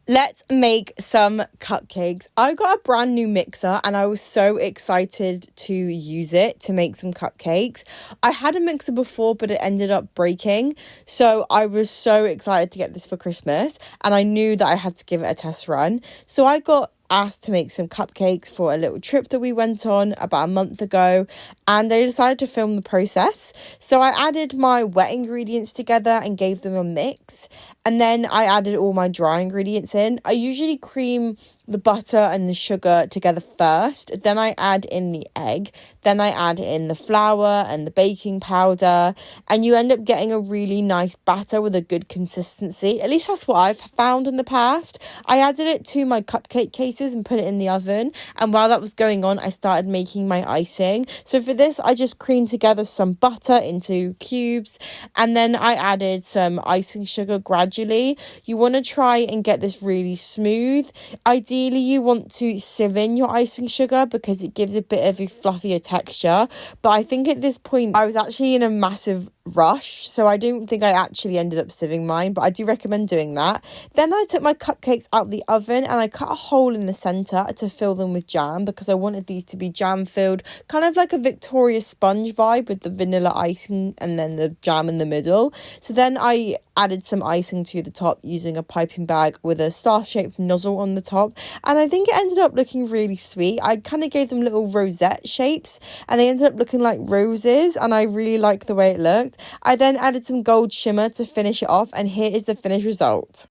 Let's make some cupcakes. I got a brand new mixer and I was so excited to use it to make some cupcakes. I had a mixer before, but it ended up breaking. So I was so excited to get this for Christmas and I knew that I had to give it a test run. So I got asked to make some cupcakes for a little trip that we went on about a month ago, and I decided to film the process. So I added my wet ingredients together and gave them a mix, and then I added all my dry ingredients in. I usually cream the butter and the sugar together first, then I add in the egg, then I add in the flour and the baking powder, and you end up getting a really nice batter with a good consistency. At least that's what I've found in the past. I added it to my cupcake cases and put it in the oven, and while that was going on, I started making my icing. So for this, I just creamed together some butter into cubes, and then I added some icing sugar gradually. You want to try and get this really smooth. Ideally, you want to sieve in your icing sugar because it gives a bit of a fluffier texture. But I think at this point, I was actually in a massive rush, so I don't think I actually ended up sieving mine, but I do recommend doing that. Then I took my cupcakes out of the oven and I cut a hole in the center to fill them with jam because I wanted these to be jam filled, kind of like a Victoria sponge vibe with the vanilla icing and then the jam in the middle. So then I added some icing to the top using a piping bag with a star-shaped nozzle on the top, and I think it ended up looking really sweet. I kind of gave them little rosette shapes and they ended up looking like roses, and I really liked the way it looked. I then added some gold shimmer to finish it off, and here is the finished result.